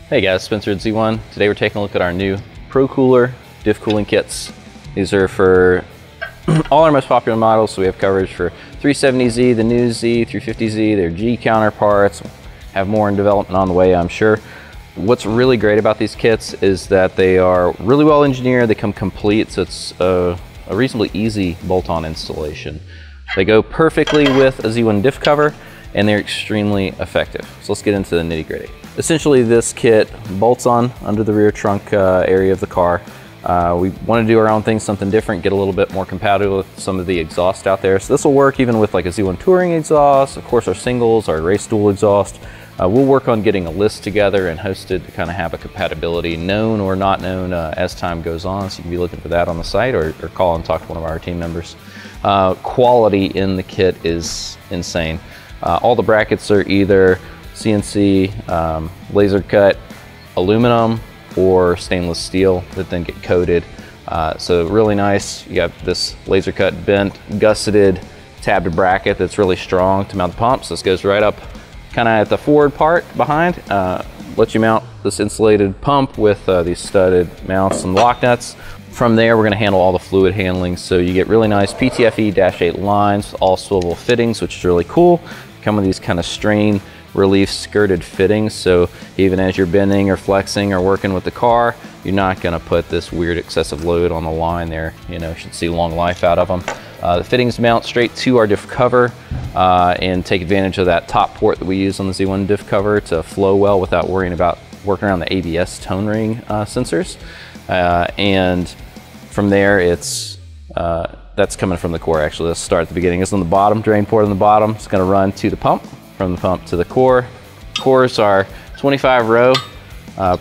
Hey guys, Spencer at Z1. Today we're taking a look at our new Pro Cooler diff cooling kits. These are for all our most popular models, so we have coverage for 370Z, the new Z, 350Z, their G counterparts, have more in development on the way, I'm sure. What's really great about these kits is that they are really well engineered, they come complete, so it's a reasonably easy bolt-on installation. They go perfectly with a Z1 diff cover, and they're extremely effective. So let's get into the nitty-gritty. Essentially, this kit bolts on under the rear trunk area of the car. We want to do our own thing, something different, get a little bit more compatible with some of the exhaust out there. So this will work even with like a Z1 Touring exhaust, of course our singles, our race dual exhaust. We'll work on getting a list together and host it to kind of have a compatibility, known or not known, as time goes on. So you can be looking for that on the site or call and talk to one of our team members. Quality in the kit is insane. All the brackets are either CNC, laser cut, aluminum, or stainless steel that then get coated. So really nice. You got this laser cut, bent, gusseted, tabbed bracket that's really strong to mount the pumps. This goes right up kind of at the forward part behind. Lets you mount this insulated pump with these studded mounts and lock nuts. From there, we're going to handle all the fluid handling. So you get really nice PTFE-8 lines, all swivel fittings, which is really cool. Come with these kind of strain relief skirted fittings, so even as you're bending or flexing or working with the car, you're not going to put this weird excessive load on the line there. You know, should see long life out of them. The fittings mount straight to our diff cover and take advantage of that top port that we use on the Z1 diff cover to flow well without worrying about working around the ABS tone ring sensors. And from there, it's that's coming from the core. Actually, let's start at the beginning. It's on the bottom, drain port on the bottom. It's going to run to the pump, from the pump to the core. Cores are 25 row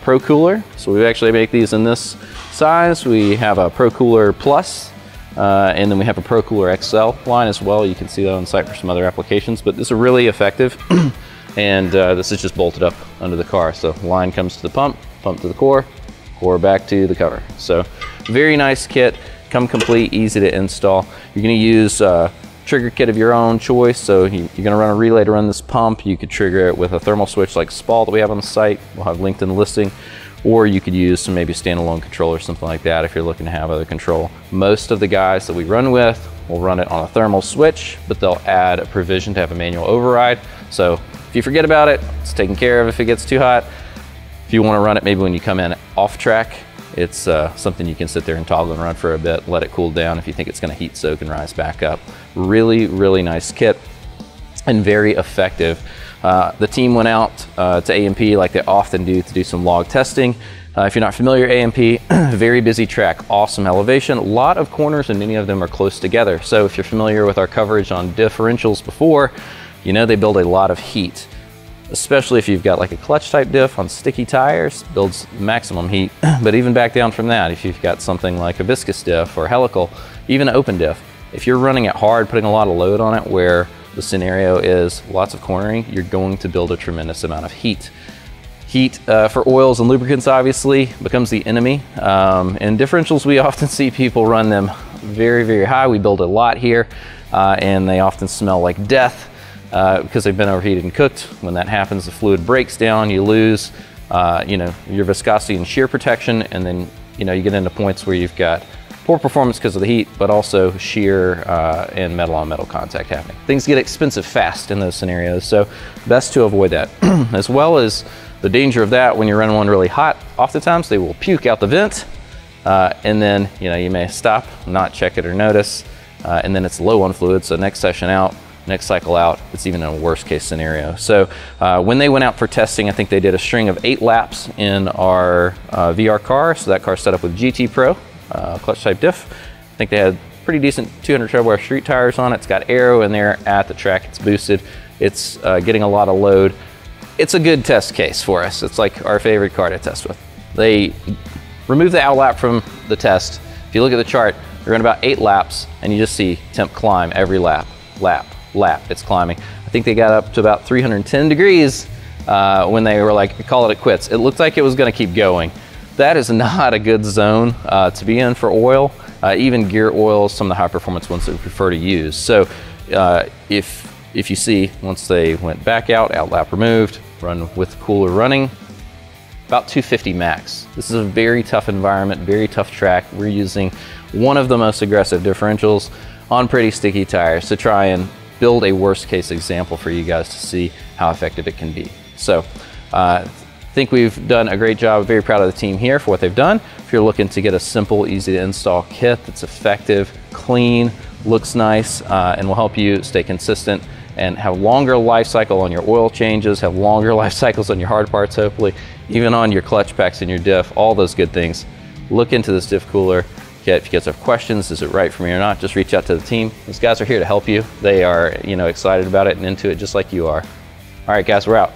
Pro Cooler. So we actually make these in this size. We have a Pro Cooler Plus, and then we have a Pro Cooler XL line as well. You can see that on site for some other applications, but this is really effective. And this is just bolted up under the car. So line comes to the pump, pump to the core back to the cover. So very nice kit, come complete, easy to install. You're gonna use trigger kit of your own choice. So you're gonna run a relay to run this pump. You could trigger it with a thermal switch like SPAL that we have on the site. We'll have linked in the listing. Or you could use some maybe standalone control or something like that if you're looking to have other control. Most of the guys that we run with will run it on a thermal switch, but they'll add a provision to have a manual override. So if you forget about it, it's taken care of if it gets too hot. If you wanna run it maybe when you come in off track, it's something you can sit there and toggle and run for a bit, let it cool down if you think it's gonna heat soak and rise back up. Really, really nice kit and very effective. The team went out to A&P like they often do to do some log testing. If you're not familiar, A&P, very busy track, awesome elevation, a lot of corners and many of them are close together. So if you're familiar with our coverage on differentials before, you know they build a lot of heat. Especially if you've got like a clutch type diff on sticky tires, builds maximum heat. But even back down from that, if you've got something like a viscous diff or helical, even an open diff, if you're running it hard, putting a lot of load on it where the scenario is lots of cornering, you're going to build a tremendous amount of heat. Heat for oils and lubricants obviously becomes the enemy. In differentials, we often see people run them very, very high. We build a lot here and they often smell like death. Because they've been overheated and cooked. When that happens, the fluid breaks down, you lose you know, your viscosity and shear protection, and then you get into points where you've got poor performance because of the heat, but also shear and metal on metal contact happening. Things get expensive fast in those scenarios, so best to avoid that. As well as the danger of that when you're running one really hot, oftentimes they will puke out the vent, and then you may stop, not check it or notice, and then it's low on fluid, so next session out, next cycle out, it's even in a worst case scenario. So when they went out for testing, I think they did a string of 8 laps in our VR car. So that car's set up with GT Pro, clutch type diff. I think they had pretty decent 200 tread wear street tires on it. It's got aero in there at the track, it's boosted. It's getting a lot of load. It's a good test case for us. It's like our favorite car to test with. They removed the out lap from the test. If you look at the chart, they're running about 8 laps and you just see temp climb every lap, it's climbing. I think they got up to about 310 degrees when they were like, call it quits. It looked like it was gonna keep going. That is not a good zone to be in for oil. Even gear oils, some of the high performance ones that we prefer to use. So if you see, once they went back out lap removed, run with cooler running, about 250 max. This is a very tough environment, very tough track. We're using one of the most aggressive differentials on pretty sticky tires to try and build a worst case example for you guys to see how effective it can be. So I think we've done a great job. Very proud of the team here for what they've done. If you're looking to get a simple, easy to install kit that's effective, clean, looks nice, and will help you stay consistent and have longer life cycle on your oil changes, have longer life cycles on your hard parts, hopefully, even on your clutch packs and your diff, all those good things. Look into this diff cooler kit. If you guys have questions, is it right for me or not, just reach out to the team. These guys are here to help you. They are, excited about it and into it just like you are. All right, guys, we're out.